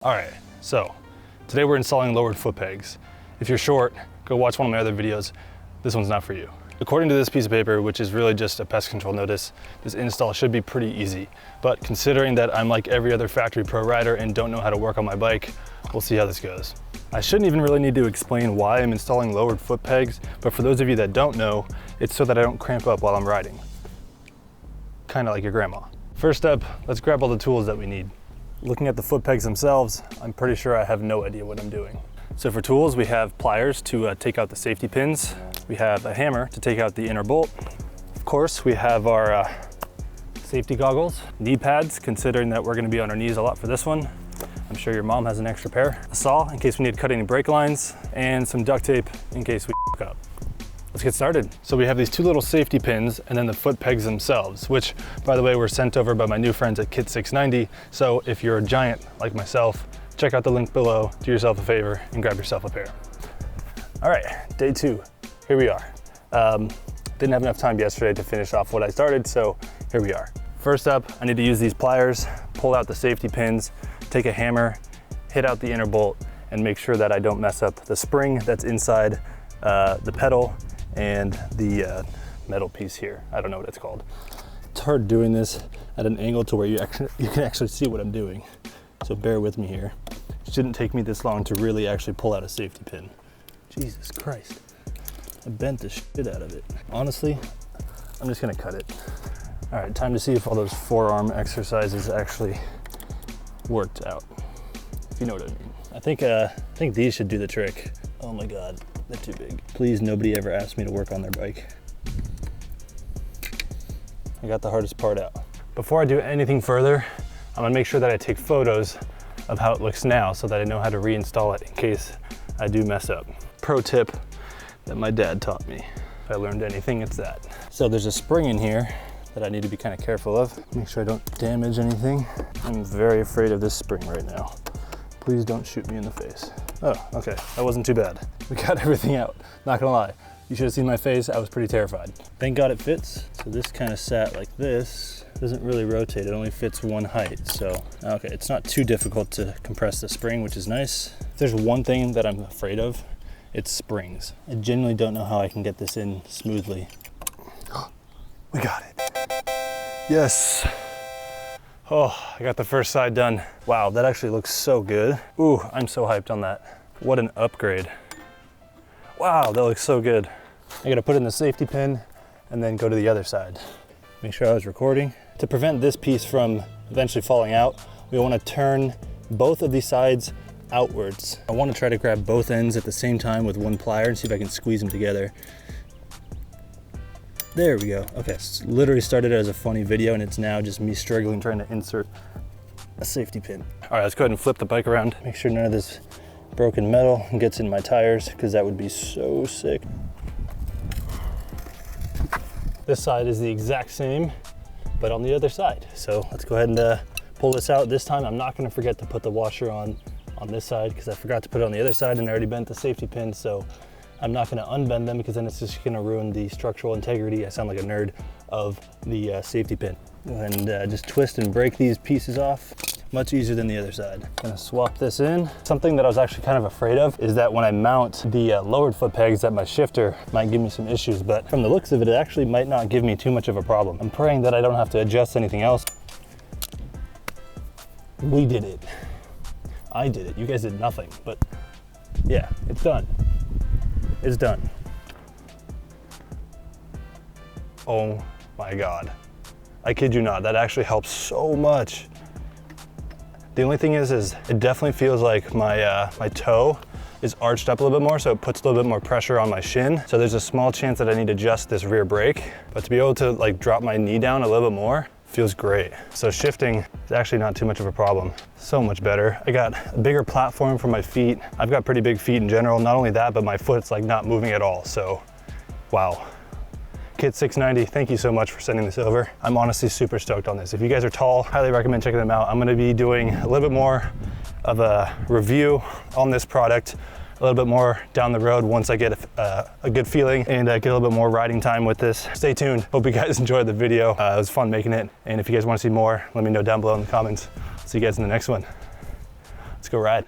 All right, so today we're installing lowered foot pegs. If you're short, go watch one of my other videos. This one's not for you. According to this piece of paper, which is really just a pest control notice, this install should be pretty easy. But considering that I'm like every other factory pro rider and don't know how to work on my bike, we'll see how this goes. I shouldn't even really need to explain why I'm installing lowered foot pegs, but for those of you that don't know, it's so that I don't cramp up while I'm riding. Kind of like your grandma. First up, let's grab all the tools that we need. Looking at the foot pegs themselves, I'm pretty sure I have no idea what I'm doing. So for tools, we have pliers to take out the safety pins. We have a hammer to take out the inner bolt. Of course, we have our safety goggles, knee pads, considering that we're gonna be on our knees a lot for this one. I'm sure your mom has an extra pair. A saw in case we need to cut any brake lines, and some duct tape in case we f**k up. Let's get started. So we have these two little safety pins and then the foot pegs themselves, which by the way, were sent over by my new friends at Kit 690. So if you're a giant like myself, check out the link below, do yourself a favor and grab yourself a pair. All right, day two, here we are. Didn't have enough time yesterday to finish off what I started, so here we are. First up, I need to use these pliers, pull out the safety pins, take a hammer, hit out the inner bolt, and make sure that I don't mess up the spring that's inside the pedal and the metal piece here. I don't know what it's called. It's hard doing this at an angle to where you can actually see what I'm doing. So bear with me here. It shouldn't take me this long to really actually pull out a safety pin. Jesus Christ. I bent the shit out of it. Honestly, I'm just gonna cut it. All right, time to see if all those forearm exercises actually worked out, if you know what I mean. I think these should do the trick. Oh my God. They're too big. Please, nobody ever asked me to work on their bike. I got the hardest part out. Before I do anything further, I'm gonna make sure that I take photos of how it looks now so that I know how to reinstall it in case I do mess up. Pro tip that my dad taught me. If I learned anything, it's that. So there's a spring in here that I need to be kind of careful of. Make sure I don't damage anything. I'm very afraid of this spring right now. Please don't shoot me in the face. Oh, okay, that wasn't too bad. We got everything out, not gonna lie. You should have seen my face, I was pretty terrified. Thank God it fits. So this kind of sat like this. Doesn't really rotate, it only fits one height. So, okay, it's not too difficult to compress the spring, which is nice. If there's one thing that I'm afraid of, it's springs. I genuinely don't know how I can get this in smoothly. We got it. Yes. Oh, I got the first side done. Wow, that actually looks so good. Ooh, I'm so hyped on that. What an upgrade. Wow, that looks so good. I gotta put in the safety pin and then go to the other side. Make sure I was recording. To prevent this piece from eventually falling out, we wanna turn both of these sides outwards. I wanna try to grab both ends at the same time with one plier and see if I can squeeze them together. There we go. Okay, so literally started as a funny video and it's now just me struggling trying to insert a safety pin. All right, let's go ahead and flip the bike around. Make sure none of this broken metal gets in my tires because that would be so sick. This side is the exact same, but on the other side. So let's go ahead and pull this out. This time I'm not gonna forget to put the washer on this side because I forgot to put it on the other side and I already bent the safety pin. So I'm not gonna unbend them because then it's just gonna ruin the structural integrity, I sound like a nerd, of the safety pin. And just twist and break these pieces off. Much easier than the other side. Gonna swap this in. Something that I was actually kind of afraid of is that when I mount the lowered foot pegs that my shifter might give me some issues, but from the looks of it, it actually might not give me too much of a problem. I'm praying that I don't have to adjust anything else. We did it. I did it, you guys did nothing, but yeah, it's done. It's done. Oh my God. I kid you not, that actually helps so much. The only thing is it definitely feels like my toe is arched up a little bit more, so it puts a little bit more pressure on my shin. So there's a small chance that I need to adjust this rear brake, but to be able to like drop my knee down a little bit more feels great. So shifting is actually not too much of a problem. So much better. I got a bigger platform for my feet. I've got pretty big feet in general. Not only that, but my foot's like not moving at all. So, wow. Kit 690, thank you so much for sending this over. I'm honestly super stoked on this. If you guys are tall, highly recommend checking them out. I'm gonna be doing a little bit more of a review on this product, a little bit more down the road once I get a good feeling and get a little bit more riding time with this. Stay tuned. Hope you guys enjoyed the video. It was fun making it. And if you guys want to see more, let me know down below in the comments. See you guys in the next one. Let's go ride.